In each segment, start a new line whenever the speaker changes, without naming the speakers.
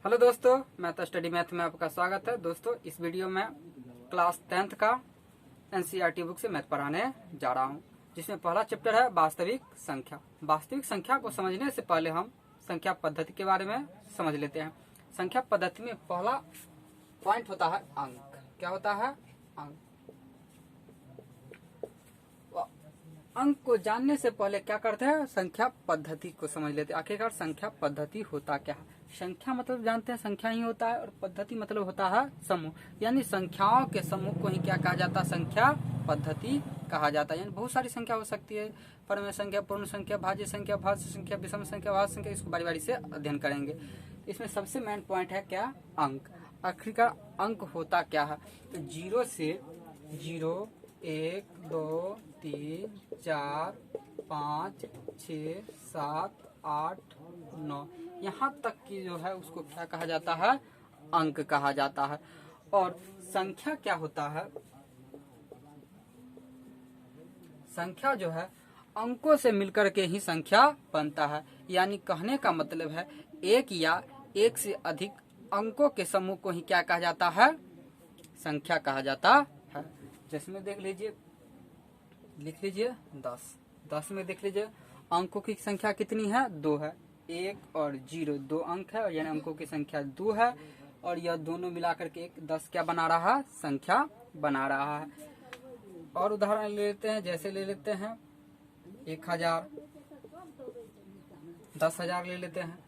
Hello दोस्तों, मैं तो स्टडी मैथ में आपका स्वागत है। दोस्तों, इस वीडियो में क्लास 10th का एनसीईआरटी बुक से मैथ पढ़ाने जा रहा हूं, जिसमें पहला चैप्टर है वास्तविक संख्या। वास्तविक संख्या को समझने से पहले हम संख्या पद्धति के बारे में समझ लेते हैं। संख्या पद्धति में पहला पॉइंट होता है अंक। क्या होता है? अंक। अंक को जानने से पहले क्या करते हैं? संख्या पद्धति को समझ लेते हैं। आखिरकार संख्या पद्धति होता क्या है? संख्या मतलब जानते हैं संख्या ही होता है, और पद्धति मतलब होता है समूह। यानी संख्याओं के समूह को ही क्या कहा जाता है? संख्या पद्धति कहा जाता है। यानी बहुत सारी संख्या हो सकती है, परमेय संख्या, पूर्ण संख्या, भाज्य संख्या, भाज्य संख्या, विषम संख्या, भाज्य संख्या। इसको बारी बारी से अध्ययन करेंगे। इसमें सबसे मेन पॉइंट है क्या? अंक। आखिरकार अंक होता क्या है? तो 0 से 0, 1, 2, 3, 4, 5, 6, 7, 8, 9 यहाँ तक की जो है उसको क्या कहा जाता है? अंक कहा जाता है। और संख्या क्या होता है? संख्या जो है अंकों से मिलकर के ही संख्या बनता है। यानी कहने का मतलब है एक या एक से अधिक अंकों के समूह को ही क्या कहा जाता है? संख्या कहा जाता है। जिसमें देख लीजिए, लिख लीजिए 10। 10 में देख लीजिए अंकों की संख्या कितनी है? 2 है। 1 और 0 2 अंक है, यानी अंकों की संख्या 2 है। और यह दोनों मिलाकर के एक 10 क्या बना रहा है? संख्या बना रहा है। और उदाहरण ले लेते हैं, जैसे ले लेते हैं 1000, 10,000 ले लेते हैं।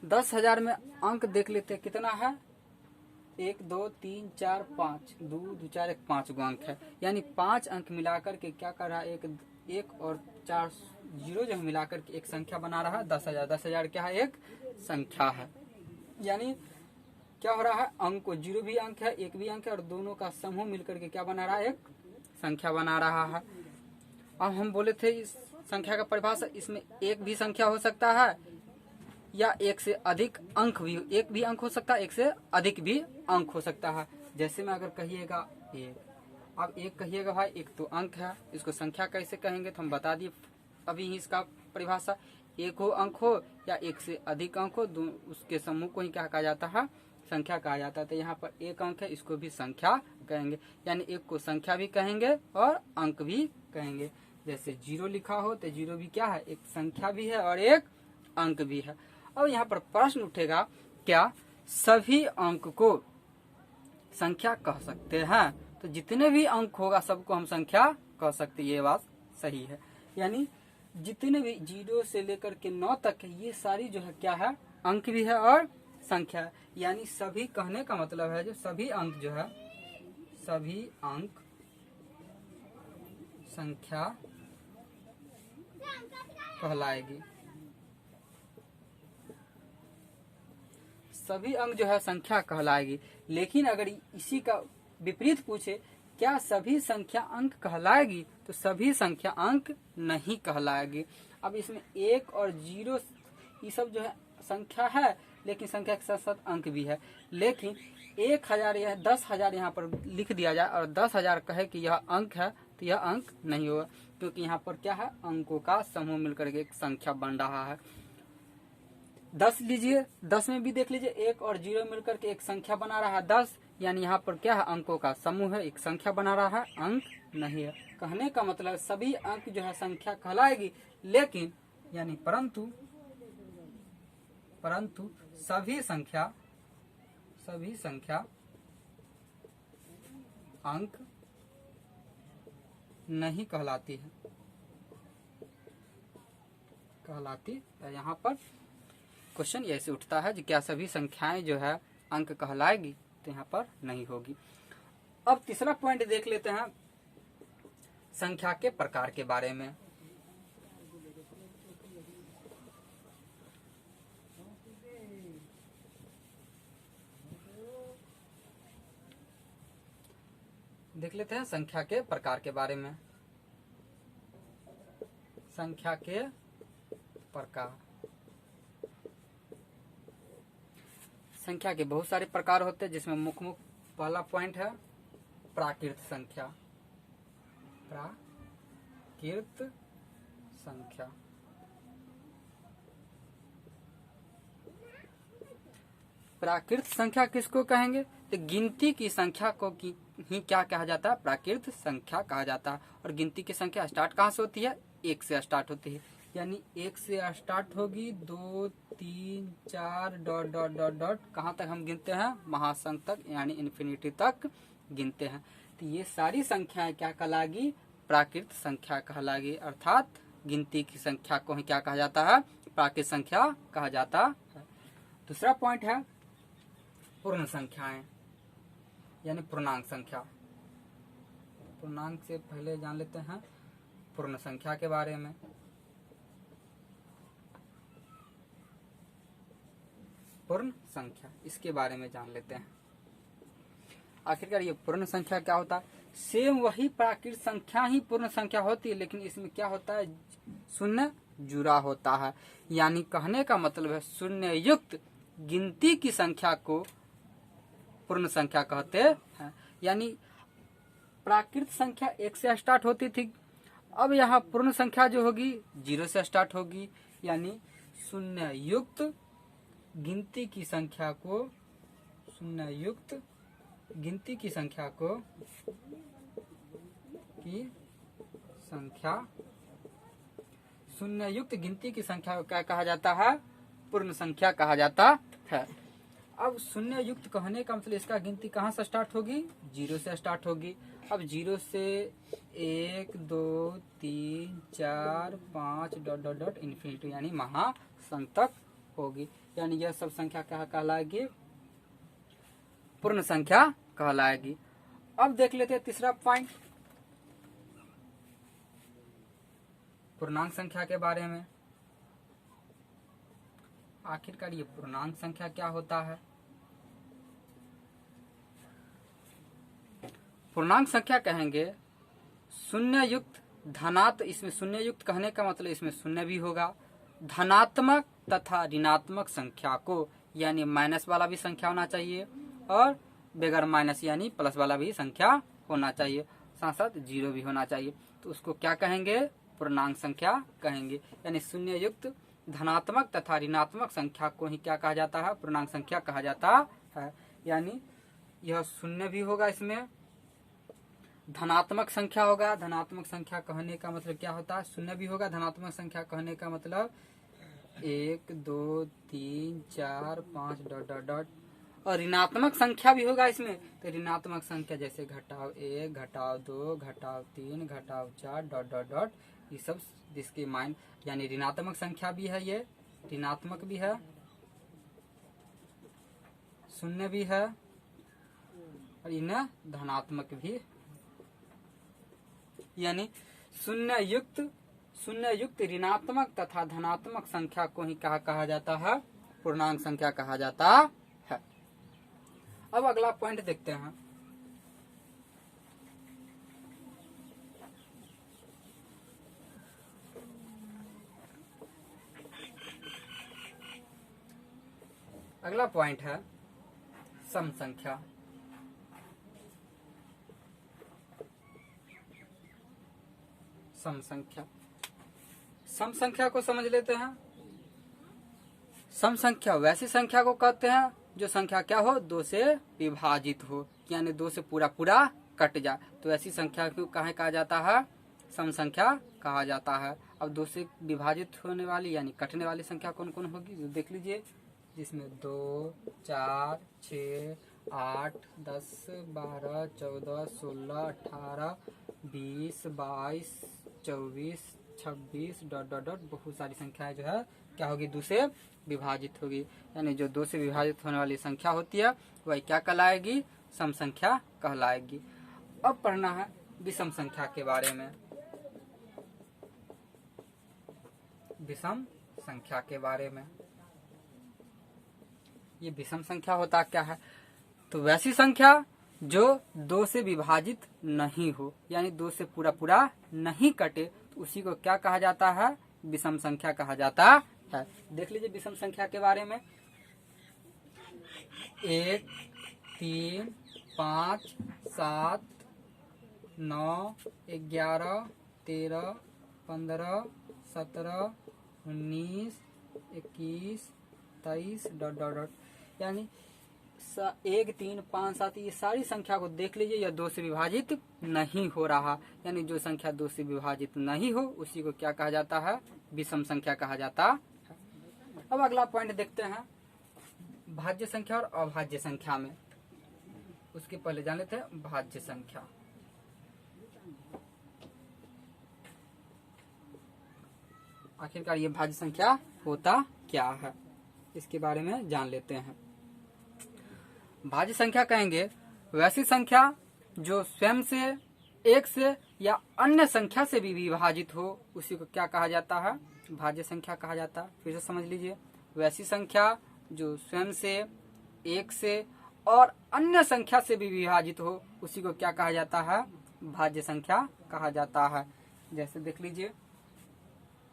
10,000 में अंक देख लेते हैं कितना है? 1 2 3 4 5, 2 2 4 1 5 गो अंक है। यानी 5 अंक मिलाकर के क्या कर रहा है? एक और 4 जीरो जो मिलाकर के एक संख्या बना रहा है 10,000। 10,000 क्या है? एक संख्या है। यानी क्या हो रहा है? अंक को 0 भी अंक है, 1 भी अंक है, और दोनों का समूह मिलकर के क्या बना रहा है? एक संख्या बना रहा है। अब हम बोले थे इस संख्या का परिभाषा, इसमें एक भी संख्या हो सकता है या एक से अधिक अंक भी, एक भी अंक हो सकता है, एक से अधिक भी अंक हो सकता है। जैसे में अगर कहिएगा एक, अब एक कहिएगा भाई, एक तो अंक है, इसको संख्या कैसे कहेंगे? तो हम बता दिए अभी ही इसका परिभाषा। एक हो अंक हो या एक से अधिक अंक हो, उसके समूह को ही क्या कहा जाता है? संख्या कहा जाता है। तो यहाँ पर एक अंक है, इसको भी संख्या कहेंगे। यानी एक को संख्या भी कहेंगे और अंक भी कहेंगे। जैसे 0 लिखा हो तो 0 भी क्या है? एक संख्या भी है और एक अंक भी है। अब यहाँ पर प्रश्न उठेगा, क्या सभी अंक को संख्या कह सकते हैं? तो जितने भी अंक होगा सबको हम संख्या कह सकते, ये बात सही है। यानी जितने भी 0 से लेकर के 9 तक है, ये सारी जो है क्या है? अंक भी है और संख्या है। यानी सभी कहने का मतलब है जो सभी अंक जो है, सभी अंक संख्या कहलाएगी। सभी अंक जो है संख्या कहलाएगी। लेकिन अगर इसी का विपरीत पूछे, क्या सभी संख्या अंक कहलाएगी? तो सभी संख्या अंक नहीं कहलाएगी। अब इसमें 1 और 0 ये सब जो है संख्या है, लेकिन संख्या के साथ साथ अंक भी है। लेकिन 1000 या 10,000 यहाँ पर लिख दिया जाए और 10,000 कहे कि यह अंक है, तो यह अंक नहीं होगा, क्योंकि यहाँ पर क्या है? अंकों का समूह मिलकर के एक संख्या बन रहा है। 10 लीजिए, 10 में भी देख लीजिए 1 और 0 मिलकर के एक संख्या बना रहा है 10। यानी यहाँ पर क्या है? अंकों का समूह है, एक संख्या बना रहा है, अंक नहीं है। कहने का मतलब सभी अंक जो है संख्या कहलाएगी, लेकिन यानी परंतु सभी संख्या अंक नहीं कहलाती है। यहाँ पर क्वेश्चन ऐसे उठता है कि क्या सभी संख्याएं जो है अंक कहलाएगी? तो यहाँ पर नहीं होगी। अब तीसरा पॉइंट देख लेते हैं संख्या के प्रकार के बारे में। देख लेते हैं संख्या के प्रकार के बारे में। संख्या के प्रकार, संख्या के बहुत सारे प्रकार होते हैं, जिसमें मुख्य पहला पॉइंट है प्राकृत संख्या। प्राकृत संख्या। प्राकृत संख्या किसको कहेंगे? तो गिनती की संख्या को ही क्या कहा जाता है? प्राकृत संख्या कहा जाता है। और गिनती की संख्या स्टार्ट कहाँ से होती है? 1 से स्टार्ट होती है। यानी 1 से स्टार्ट होगी, 2 3 4 डॉट डॉट डॉट डॉट कहाँ तक हम गिनते हैं? महासंख्य तक, यानी इन्फिनिटी तक गिनते हैं। तो ये सारी संख्याएं क्या कहलाएगी? प्राकृत संख्या कहलाएगी। अर्थात गिनती की संख्या को ही क्या कहा जाता है? प्राकृत संख्या कहा जाता है। दूसरा पॉइंट है पूर्ण संख्याएं, यानी पूर्णांक संख्या। पूर्णांक से पहले जान लेते हैं पूर्ण संख्या के बारे में। पूर्ण संख्या, इसके बारे में जान लेते हैं। आखिरकार ये पूर्ण संख्या क्या होता है? सेम वही प्राकृत संख्या ही पूर्ण संख्या होती है, लेकिन इसमें क्या होता है? शून्य जुड़ा होता है। यानी कहने का मतलब है शून्य युक्त गिनती की संख्या को पूर्ण संख्या कहते हैं। यानी प्राकृत संख्या 1 से स्टार्ट होती थी, अब यहाँ पूर्ण संख्या जो होगी 0 से स्टार्ट होगी। यानी शून्य युक्त गिनती की संख्या को, शून्य युक्त गिनती की संख्या को शून्य युक्त गिनती की संख्या को क्या कहा जाता है? पूर्ण संख्या कहा जाता है। अब शून्य युक्त कहने का मतलब इसका गिनती कहाँ से स्टार्ट होगी? 0 से स्टार्ट होगी। अब 0 से 1 2 3 4 5 डॉट डॉट डॉट इन्फिनिटी, यानी महासंख्य तक होगी। यानी यह सब संख्या क्या कहलाएगी? पूर्ण संख्या कहलाएगी। अब देख लेते हैं तीसरा पॉइंट पूर्णांक संख्या के बारे में। आखिरकार ये पूर्णांक संख्या क्या होता है? पूर्णांक संख्या कहेंगे शून्य युक्त धनात्मक, इसमें शून्य युक्त कहने का मतलब इसमें शून्य भी होगा, धनात्मक तथा ऋणात्मक संख्या को, यानी माइनस वाला भी संख्या होना चाहिए और बगैर माइनस यानी प्लस वाला भी संख्या होना चाहिए, साथ साथ 0 भी होना चाहिए। तो उसको क्या कहेंगे? पूर्णांक संख्या कहेंगे। यानी शून्य युक्त धनात्मक तथा ऋणात्मक संख्या को ही क्या कहा जाता है? पूर्णांक संख्या कहा जाता है। यानी यह शून्य भी होगा, इसमें धनात्मक संख्या होगा। धनात्मक संख्या कहने का मतलब क्या होता है? शून्य भी होगा। धनात्मक संख्या कहने का मतलब 1 2 3 4 5 डॉट डॉट डॉट। और ऋणात्मक संख्या भी होगा इसमें, तो ऋणात्मक संख्या जैसे घटाव 1 घटाव 2 घटाव 3 घटाव 4 डॉट डॉट डॉट, ये सब जिसके मान, यानी ऋणात्मक संख्या भी है, ये ऋणात्मक भी है, शून्य भी है और इन्हें धनात्मक भी। यानी शून्य युक्त ऋणात्मक तथा धनात्मक संख्या को ही क्या कहा जाता है? पूर्णांक संख्या कहा जाता है। अब अगला पॉइंट देखते हैं। अगला पॉइंट है सम संख्या। सम संख्या, सम संख्या को समझ लेते हैं। सम संख्या वैसी संख्या को कहते हैं जो संख्या क्या हो? 2 से विभाजित हो, यानी 2 से पूरा पूरा कट जाए, तो ऐसी संख्या को कहाँ कहा जाता है? सम संख्या कहा जाता है। अब 2 से विभाजित होने वाली यानी कटने वाली संख्या कौन कौन होगी? तो देख लीजिए, जिसमें 2 4 6 8 10 12 14 16 18 20 22 24 26 डॉट डॉट डॉट, बहुत सारी संख्याएं जो है क्या होगी? 2 से विभाजित होगी। यानी जो 2 से विभाजित होने वाली संख्या होती है वही क्या कहलाएगी? सम संख्या कहलाएगी। अब पढ़ना है विषम संख्या के बारे में। विषम संख्या के बारे में, ये विषम संख्या होता क्या है? तो वैसी संख्या जो 2 से विभाजित नहीं हो, यानी 2 से पूरा पूरा नहीं कटे, तो उसी को क्या कहा जाता है? विषम संख्या कहा जाता है। देख लीजिए विषम संख्या के बारे में। 1 3 5 7 9 11 13 15 17 19 21 23 डॉट डॉट डॉट, यानी 1 3 5 7 ये सारी संख्या को देख लीजिए, यह 2 से विभाजित नहीं हो रहा, यानी जो संख्या 2 से विभाजित नहीं हो उसी को क्या कहा जाता है, विषम संख्या कहा जाता है। अब अगला पॉइंट देखते हैं भाज्य संख्या और अभाज्य संख्या में। उसके पहले जान लेते हैं भाज्य संख्या। आखिरकार ये भाज्य संख्या होता क्या है, इसके बारे में जान लेते हैं। भाज्य संख्या कहेंगे वैसी संख्या जो स्वयं से, एक से या अन्य संख्या से भी विभाजित हो, उसी को क्या कहा जाता है, भाज्य संख्या कहा जाता है। फिर से समझ लीजिए, वैसी संख्या जो स्वयं से, एक से और अन्य संख्या से भी विभाजित हो, उसी को क्या कहा जाता है, भाज्य संख्या कहा जाता है। जैसे देख लीजिए,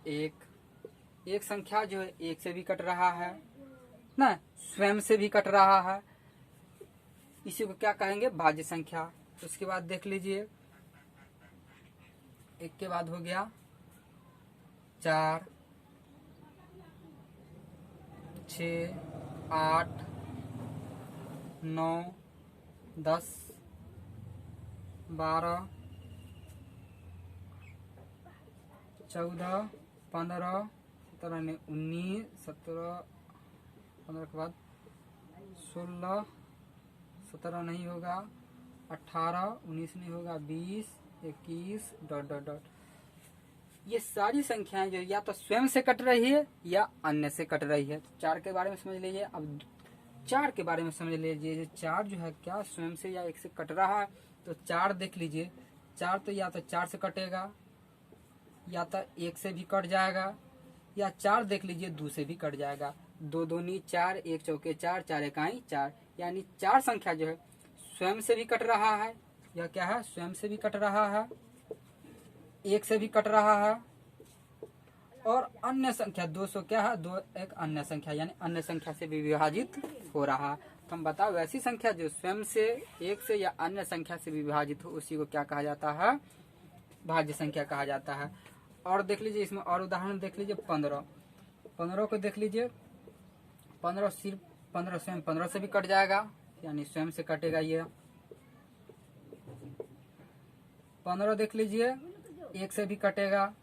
एक संख्या जो है एक से भी कट रहा है ना, स्वयं से भी कट रहा है, इसी को क्या कहेंगे, भाज्य संख्या। उसके बाद देख लीजिए, एक के बाद हो गया 4 6 8 9 10 12 14 15 17 ने 19 17 15 के बाद 16 17 नहीं होगा, 18 19 नहीं होगा, 20 21 ... ये सारी संख्याएं जो या तो स्वयं से कट रही है या अन्य से कट रही है। तो 4 के बारे में समझ लीजिए। अब 4 के बारे में समझ लीजिए, 4 जो है क्या स्वयं से या एक से कट रहा है। तो 4 देख लीजिए, 4 तो या तो 4 से कटेगा, या तो 1 से भी कट जाएगा, या 4 देख लीजिए 2 से भी कट जाएगा। 2 दूनी 4, 1 चौके 4, 4 इकाई 4, यानी 4 संख्या जो है स्वयं से भी कट रहा है। यह क्या है, स्वयं से भी कट रहा है, 1 से भी कट रहा है, और अन्य संख्या 200 क्या है, 2 एक अन्य संख्या, यानी अन्य संख्या से भी विभाजित हो रहा है। तो हम बताओ वैसी संख्या जो स्वयं से, एक से या अन्य संख्या से विभाजित हो, उसी को क्या कहा जाता है, भाज्य संख्या कहा जाता है। और देख लीजिए, इसमें और उदाहरण देख लीजिए, 15 को देख लीजिए, 15 सिर्फ 15 स्वयं 15 से भी कट जाएगा, यानी स्वयं से कटेगा। ये 15 देख लीजिए 1 से भी कटेगा,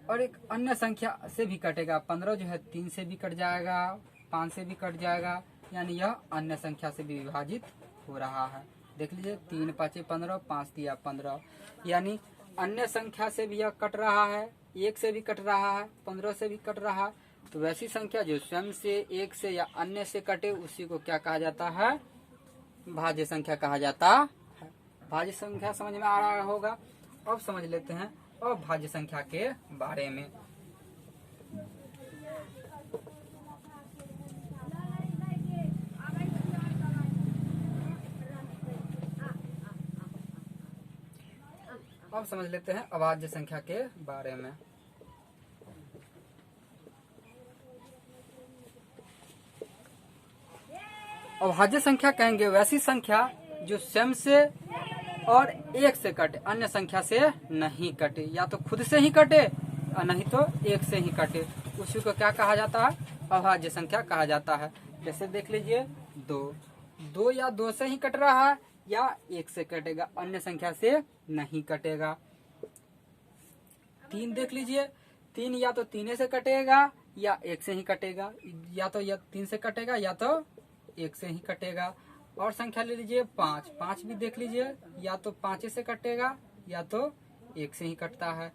और एक अन्य संख्या से भी कटेगा। 15 जो है 3 से भी कट जाएगा, 5 से भी कट जाएगा, यानी यह अन्य संख्या से भी विभाजित हो रहा है। देख लीजिए, 3 5 15, 5 दिया 15, यानी अन्य संख्या से भी यह कट रहा है, 1 से भी कट रहा है, 15 से भी कट रहा है। तो वैसी संख्या जो स्वयं से, एक से या अन्य से कटे, उसी को क्या कहा जाता है, भाज्य संख्या कहा जाता है। भाज्य संख्या समझ में आ रहा होगा। अब समझ लेते हैं अभाज्य संख्या के बारे में। अब समझ लेते हैं अभाज्य संख्या के बारे में। अभाज्य संख्या कहेंगे वैसी संख्या जो स्वयं से और एक से कटे, अन्य संख्या से नहीं कटे, या तो खुद से ही कटे और नहीं तो एक से ही कटे, उसी को क्या कहा जाता है, अभाज्य संख्या कहा जाता है। जैसे देख लीजिए, 2 या 2 से ही कट रहा है या 1 से कटेगा, अन्य संख्या से नहीं कटेगा। 3 देख लीजिए, 3 या तो 3 से कटेगा या 1 से ही कटेगा, या तो 3 से कटेगा या तो 1 से ही कटेगा। और संख्या ले लीजिए 5 भी देख लीजिए, या तो 5 से कटेगा या तो 1 से ही कटता है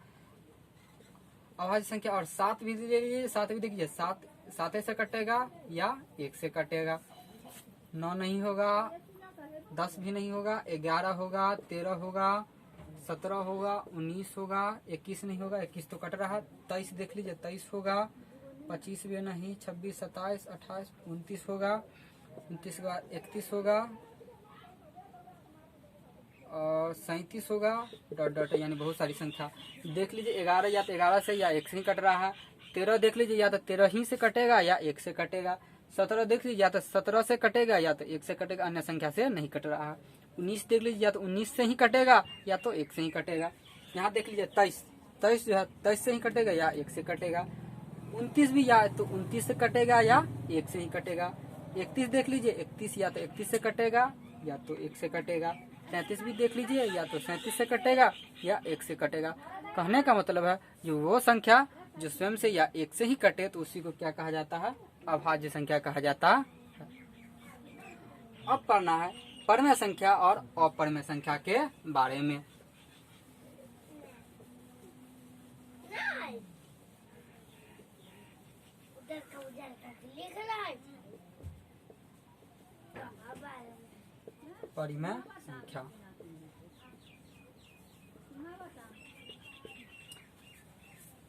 अभाज्य संख्या। और 7 भी ले लीजिए, 7 भी देखिए, 7 से कटेगा या 1 से कटेगा। 9 नहीं होगा, 10 भी नहीं होगा, 11 होगा, 13 होगा, 17 होगा, 19 होगा, 21 नहीं होगा, 21 तो कट रहा है। 23 देख लीजिए, 23 होगा, 25 भी नहीं, 26 27 28 29 होगा, 29 के बाद 31 होगा और 37 होगा, ... यानी बहुत सारी संख्या देख लीजिए। 11 या तो 11 से या 1 से ही कट रहा है। 13 देख लीजिए, या तो 13 ही से कटेगा या 1 से कटेगा। 17 देख लीजिए, या तो 17 से कटेगा या तो 1 से कटेगा, अन्य संख्या से नहीं कट रहा है। 19 देख लीजिए, या तो 19 से ही कटेगा या तो 1 से ही कटेगा। यहाँ देख लीजिए 23 जो है 23 से ही कटेगा या 1 से कटेगा। 29 भी या तो 29 से कटेगा या 1 से ही कटेगा। 31 देख लीजिए, 31 या तो 31 से कटेगा या तो 1 से कटेगा। 37 भी देख लीजिए, या तो 37 से कटेगा या 1 से कटेगा। कहने का मतलब है जो वो संख्या जो स्वयं से या 1 से ही कटे तो उसी को क्या कहा जाता है, अभाज्य संख्या कहा जाता है। अब पढ़ना है परमेय संख्या और अपरमेय संख्या के बारे में। परिमेय संख्या,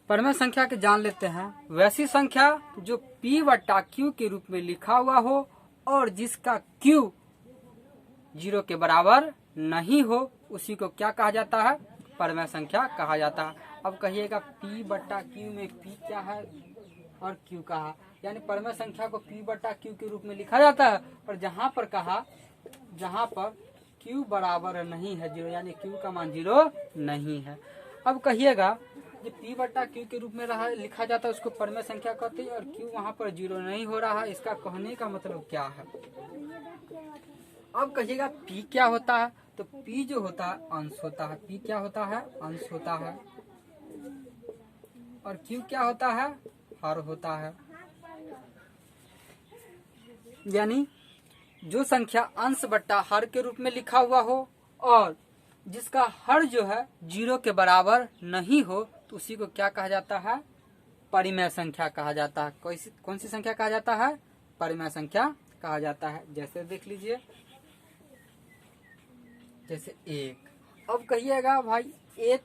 परमेय संख्या के जान लेते हैं। वैसी संख्या जो P बटा Q के रूप में लिखा हुआ हो और जिसका Q 0 के बराबर नहीं हो उसी को क्या कहा जाता है, परमेय संख्या कहा जाता है। अब कहिएगा P बटा Q में P क्या है और Q कहा, यानी परमेय संख्या को P बटा Q के रूप में लिखा जाता है। और जहाँ पर Q बराबर नहीं है 0, यानी Q का मान 0 नहीं है। अब कहिएगा जो P बटा Q के रूप में लिखा जाता है उसको परमेय संख्या कहते हैं, और Q वहाँ पर 0 नहीं हो रहा है, इसका कहने का मतलब क्या है। अब कहिएगा P क्या होता है, तो P जो होता है अंश होता है। P क्या होता है, अंश होता है। और Q क्या होता है, हर होता है। यानी जो संख्या अंश बट्टा हर के रूप में लिखा हुआ हो और जिसका हर जो है 0 के बराबर नहीं हो तो उसी को क्या कहा जाता है, परिमेय संख्या कहा जाता है। कौन सी संख्या कहा जाता है, परिमेय संख्या कहा जाता है। जैसे देख लीजिए, जैसे 1। अब कहिएगा भाई 1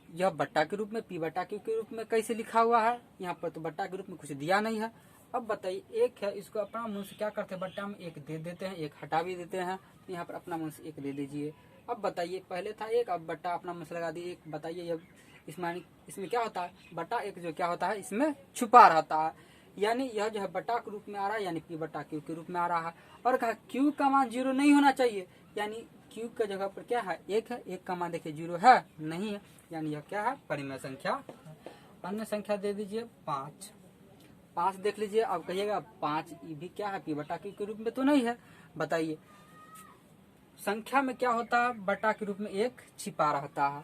यह बट्टा के रूप में P बटा Q के रूप में कैसे लिखा हुआ है, यहाँ पर तो बट्टा के रूप में कुछ दिया नहीं है। अब बताइए 1 है, इसको अपना मुंह से क्या करते हैं, बट्टा में 1 दे देते हैं, 1 हटा भी देते हैं, तो यहाँ पर अपना मुंह से 1 दे दीजिए। अब बताइए पहले था 1, अब बट्टा अपना मुंह से लगा दिए 1। बताइए अब इसमें क्या होता है, बट्टा 1 जो क्या होता है इसमें छुपा रहता है, यानी यह जो है बट्टा के रूप में आ रहा है, यानी P बटा Q के रूप में आ रहा है। और कहा Q का मान 0 नहीं होना चाहिए, यानी Q के जगह पर क्या है 1 है, 1 का मान देखिए 0 है नहीं है, यानी यह क्या है, परिमेय संख्या। अन्य संख्या दे दीजिए 5 देख लीजिए। अब कहिएगा 5 ये भी क्या है, P बटा Q के रूप में तो नहीं है। बताइए संख्या में क्या होता है, बटा के रूप में 1 छिपा रहता है,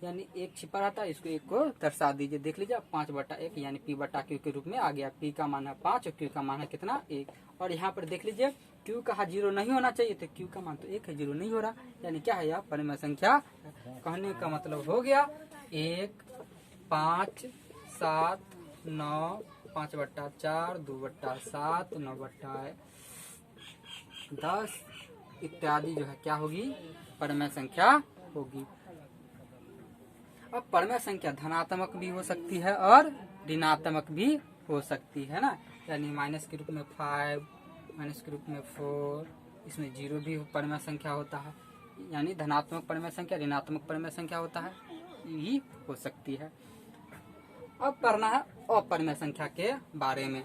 यानी 1 छिपा रहता है, इसको 1 को दर्शा दीजिए। देख लीजिए 5 बटा 1 यानी P बटा Q के रूप में आ गया। P का मान है 5 और Q का मान है कितना, 1। और यहाँ पर देख लीजिए Q का 0 नहीं होना चाहिए, तो Q का मान तो 1 है, 0 नहीं हो रहा, यानी क्या है, यह परिमेय संख्या। कहने का मतलब हो गया 1, 5, 7, 9, 5 बट्टा 4, 2 बट्टा 7, 9 बट्टा 10 इत्यादि जो है क्या होगी, परमेय संख्या होगी। अब परमेय संख्या धनात्मक भी हो सकती है और ऋणात्मक भी हो सकती है ना, यानी माइनस के रूप में 5, माइनस के रूप में 4, इसमें 0 भी परमेय संख्या होता है, यानी धनात्मक परमेय संख्या, ऋणात्मक परमेय संख्या होता है, ये हो सकती है। अब पढ़ना है अपरमेय संख्या के बारे में।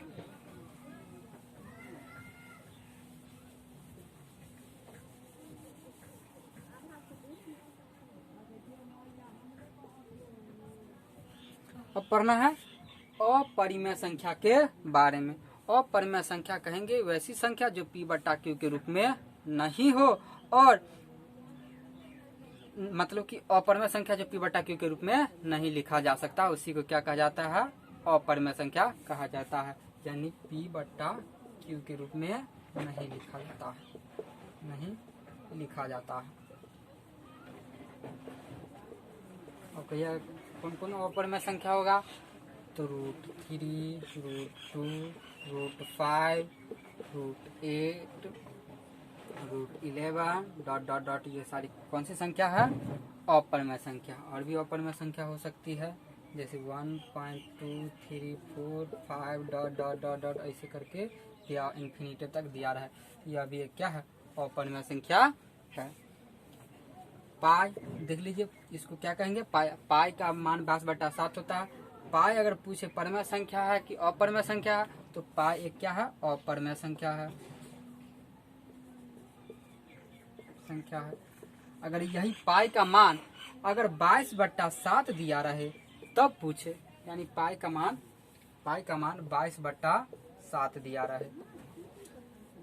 अब पढ़ना है अपरिमेय संख्या के बारे में। अपरिमेय संख्या कहेंगे वैसी संख्या जो P बटा Q के रूप में नहीं हो, और मतलब कि अपरिमेय संख्या जो P बटा Q के रूप में नहीं लिखा जा सकता, उसी को क्या कहा जाता है, अपरिमेय संख्या कहा जाता है। यानी P बटा Q के रूप में नहीं लिखा जाता है, नहीं लिखा जाता है। और कहिए कौन कौन अपरिमेय संख्या होगा, तो √3, √2, √5, √8, √11 डॉट डॉट डॉट, ये सारी कौन सी संख्या है, अपरिमेय संख्या। और भी अपरिमेय संख्या हो सकती है, जैसे 1.234 डॉट डॉट डॉट डॉट ऐसे करके या इन्फिनिटी तक दिया रहा है, यह भी एक क्या है, अपरिमेय संख्या है। पाई देख लीजिए, इसको क्या कहेंगे, पाई का मान 22/7 होता है। पाई अगर पूछे परिमेय संख्या है कि अपरिमेय संख्या है, तो पाई एक क्या है, अपरिमेय संख्या है। अगर यही पाई का मान अगर 22/7 दिया रहे तब पूछे, यानी पाई का मान पाई का मान 22/7 दिया रहे,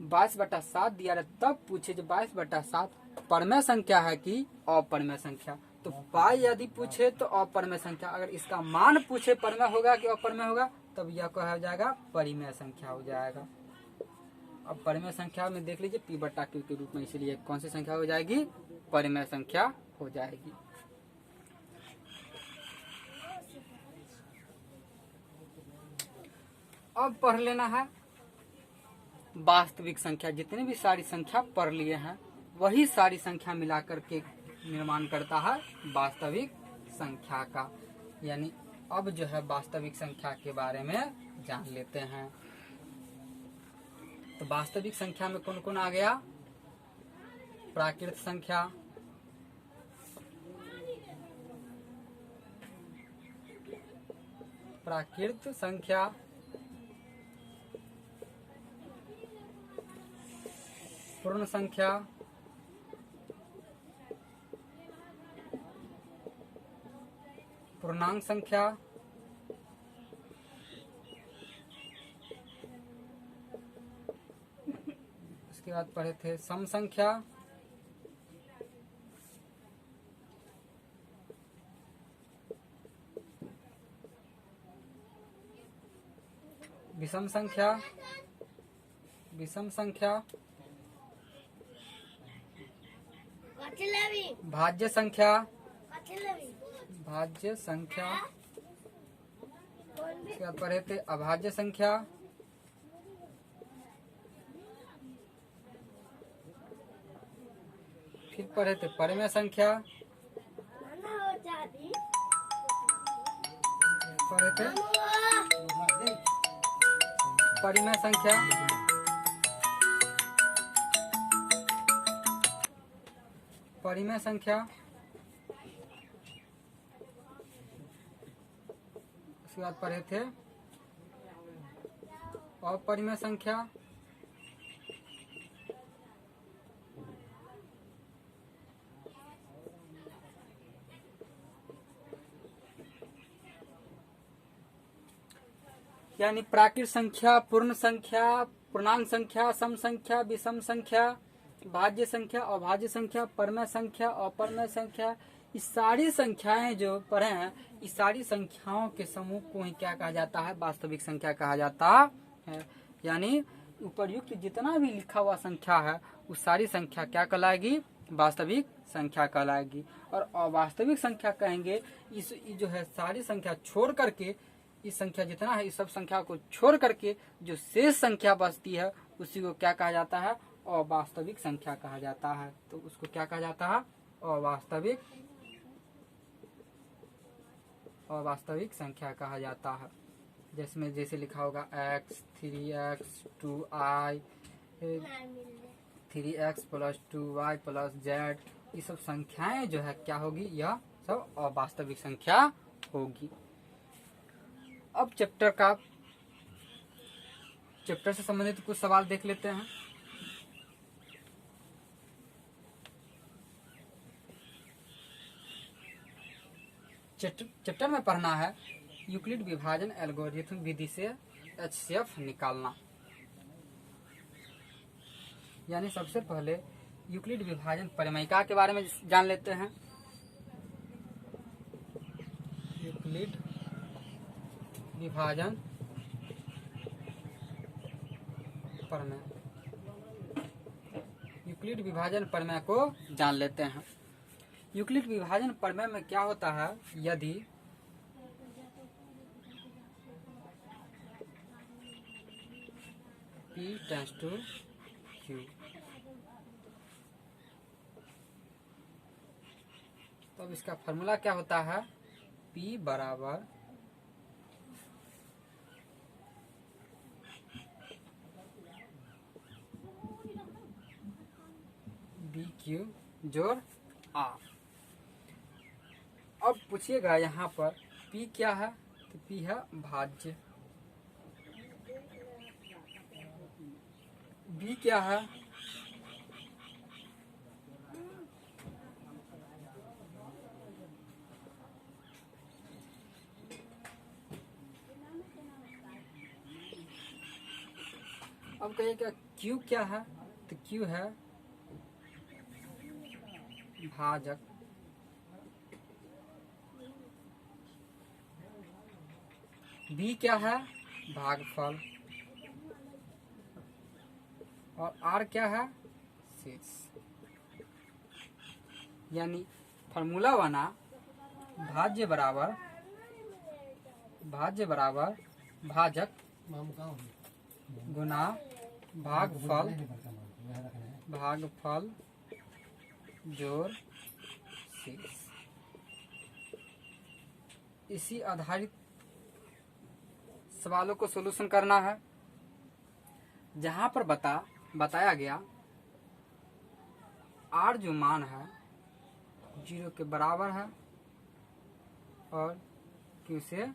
22/7 दिया रहे, तब पूछे जो 22/7 परमेय संख्या है कि अपरमेय संख्या। तो पाई यदि पूछे तो अपरमेय संख्या, अगर इसका मान पूछे परमेय होगा कि अपरमेय होगा, तब यह क्या हो जाएगा, परिमेय संख्या हो जाएगा। अब परिमेय संख्या में देख लीजिए p/q के रूप में, इसलिए कौन सी संख्या हो जाएगी, परिमेय संख्या हो जाएगी। अब पढ़ लेना है वास्तविक संख्या। जितनी भी सारी संख्या पढ़ लिए हैं वही सारी संख्या मिलाकर के निर्माण करता है वास्तविक संख्या का। यानी अब जो है वास्तविक संख्या के बारे में जान लेते हैं। तो वास्तविक संख्या में कौन कौन आ गया, प्राकृत संख्या, प्राकृत संख्या, पूर्ण संख्या, पूर्णांक संख्या, उसके बाद पढ़े थे सम संख्या, विषम संख्या, विषम संख्या, भाज्य संख्या, भाज्य संख्या, उसके बाद पढ़े थे अभाज्य संख्या, फिर पढ़े थे परिमेय संख्या, पढ़े थे परिमेय संख्या, परिमेय संख्या, उसके बाद पढ़े थे अपरिमेय संख्या, यानी प्राकृत संख्या, पूर्ण संख्या, पूर्णांक संख्या, सम संख्या, विषम संख्या, भाज्य संख्या, अभाज्य संख्या, परमेय संख्या, अपरमेय संख्या, इस सारी संख्याएं जो पढ़े हैं, इस सारी संख्याओं के समूह को ही क्या कहा जाता है, वास्तविक संख्या कहा जाता है। यानी उपर्युक्त जितना भी लिखा हुआ संख्या है उस सारी संख्या क्या कहलाएगी, वास्तविक संख्या कहलाएगी। और अवास्तविक संख्या कहेंगे इस जो है सारी संख्या छोड़ करके, इस संख्या जितना है इस सब संख्या को छोड़ करके जो शेष संख्या बचती है उसी को क्या कहा जाता है, अवास्तविक संख्या कहा जाता है। तो उसको क्या कहा जाता है, अवास्तविक, अवास्तविक संख्या कहा जाता है। जिसमें जैसे लिखा होगा x, 3x, 2i, 3x + 2y + z, ये सब संख्याएं जो है क्या होगी, यह सब अवास्तविक संख्या होगी। अब चैप्टर से संबंधित कुछ सवाल देख लेते हैं। चैप्टर में पढ़ना है यूक्लिड विभाजन एल्गोरिथम विधि से HCF निकालना। यानी सबसे पहले यूक्लिड विभाजन परिमेयिका के बारे में जान लेते हैं। यूक्लिड विभाजन प्रमेय, यूक्लिड विभाजन प्रमेय को जान लेते हैं। यूक्लिड विभाजन प्रमेय में क्या होता है, यदि P → Q, तो अब इसका फॉर्मूला क्या होता है, P = BQ + R। अब पूछिएगा यहाँ पर P क्या है, तो P है भाज्य, B क्या है, अब कहिएगा क्यू क्या है, तो क्यू है भाजक। बी क्या है, भागफल। और आर क्या है, शेष। यानी फॉर्मूला बना भाज्य बराबर भाजक गुना भागफल जोड़ शेष। इसी आधारित सवालों को सॉल्यूशन करना है। जहां पर बताया गया आर जो मान है 0 के बराबर है और क्यू से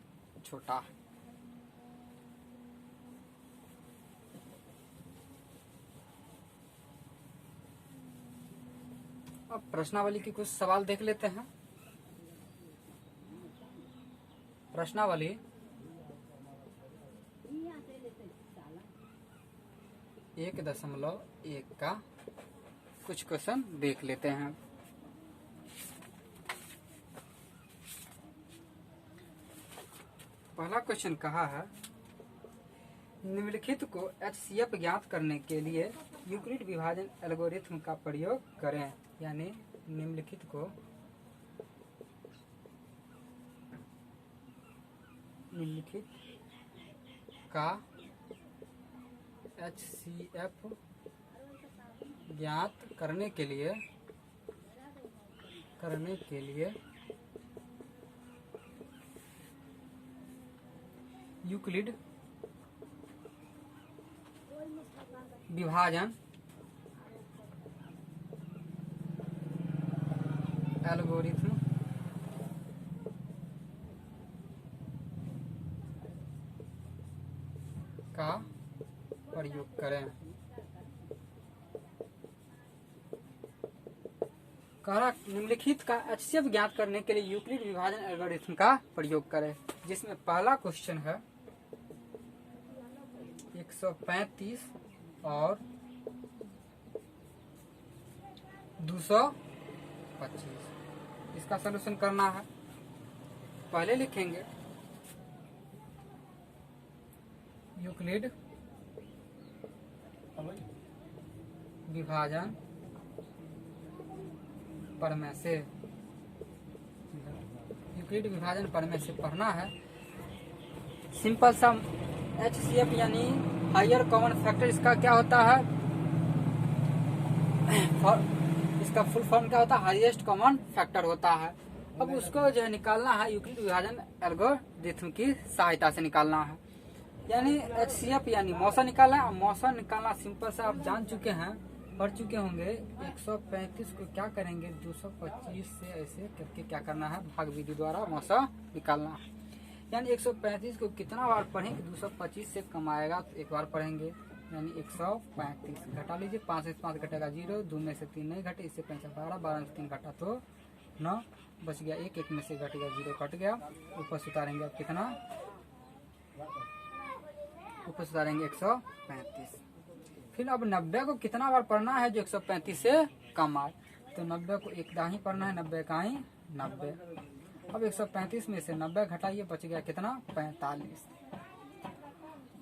छोटा है। अब प्रश्नावली के कुछ सवाल देख लेते हैं। प्रश्नावली 1.1 का कुछ क्वेश्चन देख लेते हैं। पहला क्वेश्चन कहा है निम्नलिखित को HCF ज्ञात करने के लिए यूक्लिड विभाजन एल्गोरिथम का प्रयोग करें। यानी निम्नलिखित का HCF ज्ञात करने के लिए यूक्लिड विभाजन एल्गोरिथम का प्रयोग करें। निम्नलिखित का HCF ज्ञात करने के लिए यूक्लिड विभाजन एल्गोरिथम का प्रयोग करें, जिसमें पहला क्वेश्चन है 135 और 225। इसका सलूशन करना है। पहले लिखेंगे यूक्लिड विभाजन प्रमेय से पढ़ना है। सिंपल सा HCF यानी हायर कॉमन फैक्टर, इसका क्या होता है, इसका फुल फॉर्म क्या होता है, हाईएस्ट कॉमन फैक्टर होता है। अब उसको जो है निकालना है यूक्लिड विभाजन एल्गोरिथम की सहायता से निकालना है। यानी HCF यानी मौसा निकालना है। मौसा निकालना सिंपल सा आप जान चुके हैं, पढ़ चुके होंगे। 135 को क्या करेंगे 225 से ऐसे करके क्या करना है, भाग विधि द्वारा मौसा निकालना है। यानी 135 को कितना बार पढ़ेंगे, 225 से कम आएगा तो एक बार पढ़ेंगे। यानी 135 घटा लीजिए, 5 से 5 घटेगा 0, 2 में से 3 नहीं घटे, इससे 5 12, 12 में से 3 घटा तो 9 बच गया, 1 में से घट गया 0 कट गया। ऊपर से उतारेंगे अब कितना, ऊपर से उतारेंगे 135। फिर अब 90 को कितना बार पढ़ना है जो 135 से कम आए, तो 90 को एक दाही पढ़ना है, 90 का ही 90। अब 135 में से 90 घटाइए, बच गया कितना 45।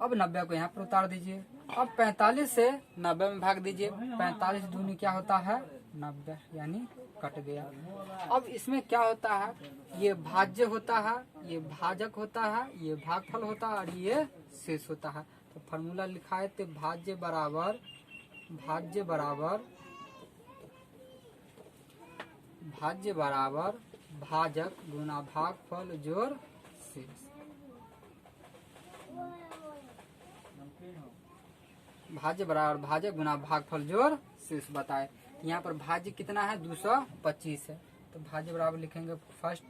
अब 90 को यहाँ पर उतार दीजिए। अब 45 से 90 में भाग दीजिए, 45 दूनी क्या होता है 90, यानी कट गया। अब इसमें क्या होता है, ये भाज्य होता है, ये भाजक होता है, ये भागफल होता है और ये शेष होता है। तो फॉर्मूला लिखा है तो भाज्य बराबर भाजक गुना भागफल जोड़ शेष। भाज्य बराबर भाजक गुना भागफल जोड़ शेष बताए। यहाँ पर भाज्य कितना है 225 है, तो भाज्य बराबर लिखेंगे फर्स्ट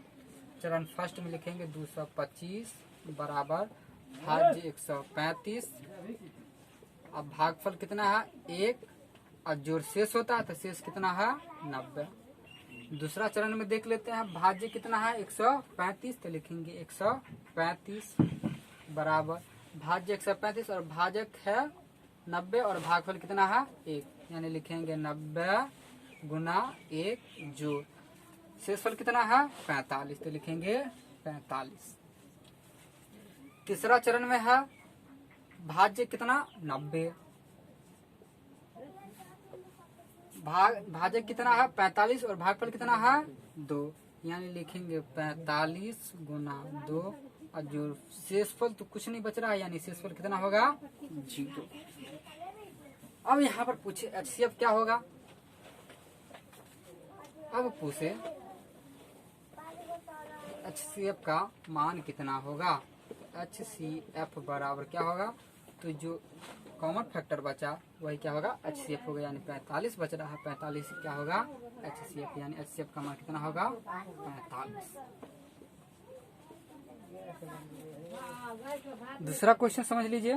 में लिखेंगे 225 बराबर भाज्य 135। अब भागफल कितना है 1 और जोड़ शेष होता है तो शेष कितना है 90। दूसरा चरण में देख लेते हैं, भाज्य कितना है 135, तो लिखेंगे 135 बराबर भाज्य 135 और भाजक है 90 और भागफल कितना है 1, यानी लिखेंगे 90 गुना 1 जोड़ शेषफल कितना है 45, तो लिखेंगे 45। तीसरा चरण में है भाज्य कितना 90, भाजक कितना है 45 और भागफल कितना है 2, यानी लिखेंगे 45 गुना 2 और जो शेषफल तो कुछ नहीं बच रहा है, यानी शेषफल कितना होगा 0। अब यहाँ पर पूछे HCF क्या होगा। अब पूछे HCF का मान कितना होगा। HCF बराबर क्या होगा, तो जो कॉमन फैक्टर बचा वही क्या होगा HCF होगा, यानी 45 बच रहा है, 45 क्या होगा HCF, यानी HCF का मान कितना होगा 45। दूसरा क्वेश्चन समझ लीजिए।